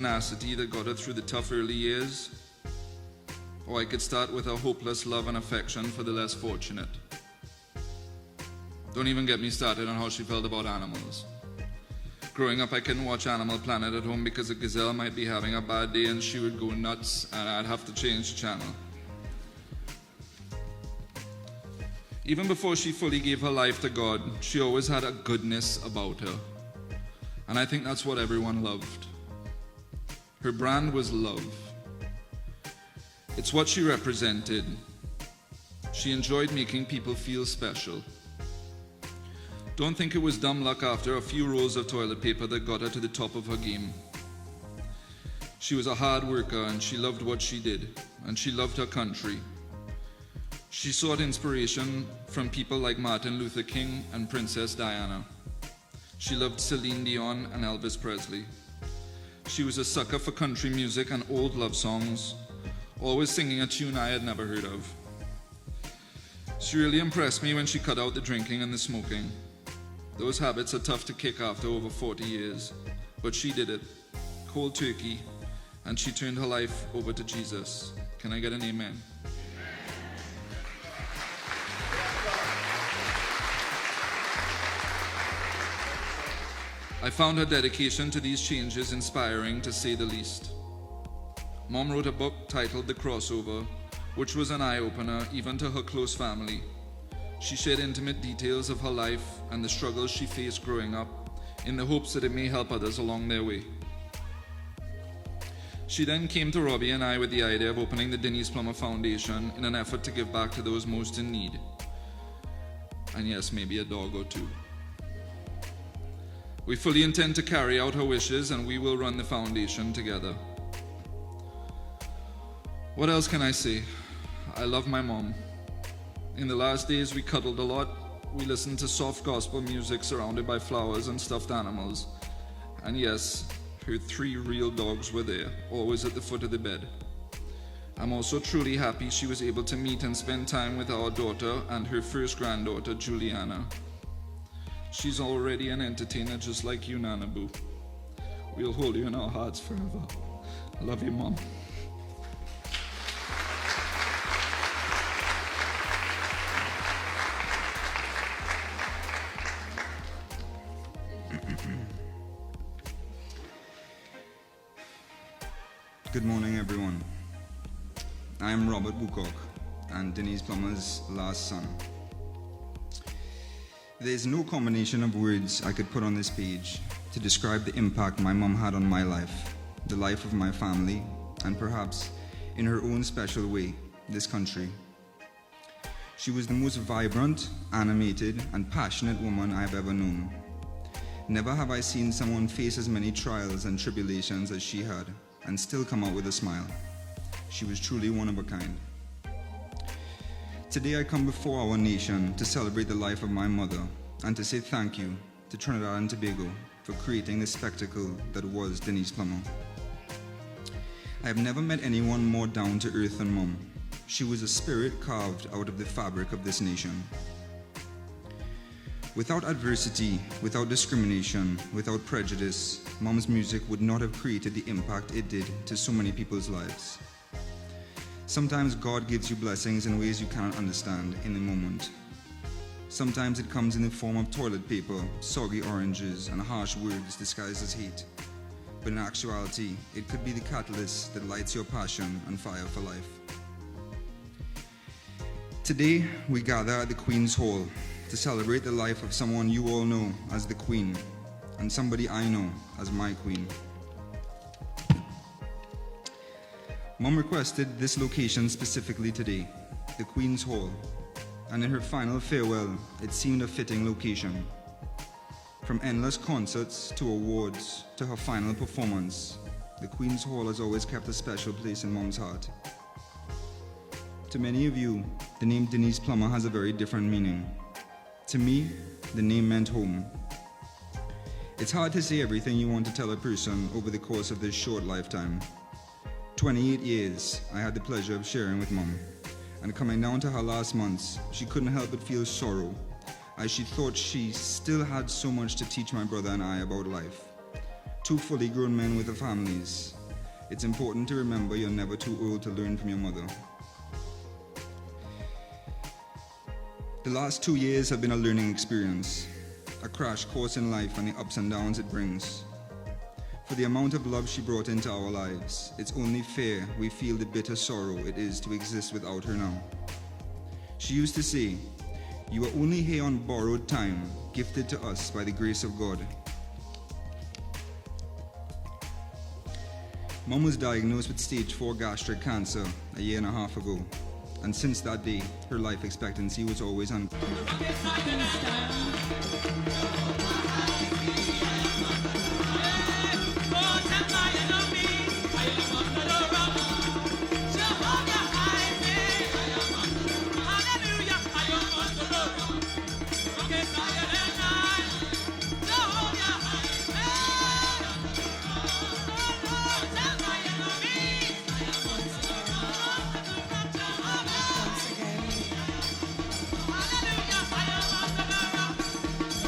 tenacity that got her through the tough early years, or I could start with a hopeless love and affection for the less fortunate. Don't even get me started on how she felt about animals. Growing up, I couldn't watch Animal Planet at home because a gazelle might be having a bad day and she would go nuts and I'd have to change the channel. Even before she fully gave her life to God, she always had a goodness about her. And I think that's what everyone loved. Her brand was love. It's what she represented. She enjoyed making people feel special. Don't think it was dumb luck after a few rolls of toilet paper that got her to the top of her game. She was a hard worker and she loved what she did, and she loved her country. She sought inspiration from people like Martin Luther King and Princess Diana. She loved Celine Dion and Elvis Presley. She was a sucker for country music and old love songs, always singing a tune I had never heard of. She really impressed me when she cut out the drinking and the smoking. Those habits are tough to kick after over 40 years, but she did it, cold turkey, and she turned her life over to Jesus. Can I get an amen? I found her dedication to these changes inspiring, to say the least. Mom wrote a book titled The Crossover, which was an eye-opener even to her close family. She shared intimate details of her life and the struggles she faced growing up, in the hopes that it may help others along their way. She then came to Robbie and I with the idea of opening the Denyse Plummer Foundation in an effort to give back to those most in need. And yes, maybe a dog or two. We fully intend to carry out her wishes, and we will run the foundation together. What else can I say? I love my mom. In the last days, we cuddled a lot. We listened to soft gospel music surrounded by flowers and stuffed animals. And yes, her 3 real dogs were there, always at the foot of the bed. I'm also truly happy she was able to meet and spend time with our daughter and her first granddaughter, Juliana. She's already an entertainer just like you, Nana Boo. We'll hold you in our hearts forever. I love you, Mom. Good morning, everyone. I am Robert Woodcock and Denyse Plummer's last son. There's no combination of words I could put on this page to describe the impact my mom had on my life, the life of my family, and perhaps, in her own special way, this country. She was the most vibrant, animated, and passionate woman I've ever known. Never have I seen someone face as many trials and tribulations as she had, and still come out with a smile. She was truly one of a kind. Today I come before our nation to celebrate the life of my mother and to say thank you to Trinidad and Tobago for creating the spectacle that was Denyse Plummer. I have never met anyone more down to earth than Mom. She was a spirit carved out of the fabric of this nation. Without adversity, without discrimination, without prejudice, Mom's music would not have created the impact it did to so many people's lives. Sometimes God gives you blessings in ways you cannot understand in the moment. Sometimes it comes in the form of toilet paper, soggy oranges, and harsh words disguised as hate. But in actuality, it could be the catalyst that lights your passion and fire for life. Today, we gather at the Queen's Hall to celebrate the life of someone you all know as the Queen, and somebody I know as my Queen. Mom requested this location specifically today, the Queen's Hall, and in her final farewell, it seemed a fitting location. From endless concerts to awards to her final performance, the Queen's Hall has always kept a special place in Mom's heart. To many of you, the name Denyse Plummer has a very different meaning. To me, the name meant home. It's hard to say everything you want to tell a person over the course of this short lifetime. 28 years I had the pleasure of sharing with Mom, and coming down to her last months, she couldn't help but feel sorrow, as she thought she still had so much to teach my brother and I about life. Two fully grown men with their families. It's important to remember you're never too old to learn from your mother. The last 2 years have been a learning experience, a crash course in life and the ups and downs it brings. For the amount of love she brought into our lives, it's only fair we feel the bitter sorrow it is to exist without her now. She used to say, "You are only here on borrowed time, gifted to us by the grace of God." Mom was diagnosed with stage 4 gastric cancer a year and a half ago, and since that day, her life expectancy was always on.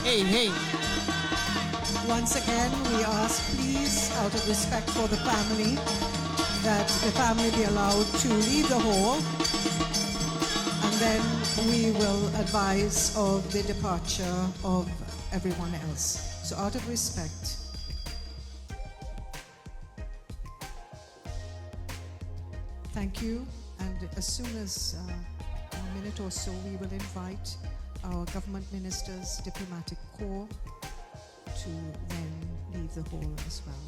Hey. Once again, we ask, please, out of respect for the family, that the family be allowed to leave the hall, and then we will advise of the departure of everyone else. So out of respect. Thank you, and as soon as in a minute or so, we will invite our government ministers, diplomatic corps, to then leave the hall as well.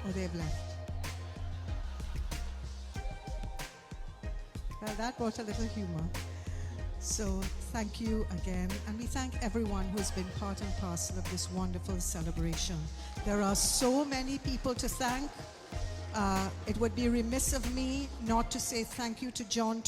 Or they've left. Well, that brought a little humor. So thank you again, and we thank everyone who's been part and parcel of this wonderful celebration. There are so many people to thank. It would be remiss of me not to say thank you to John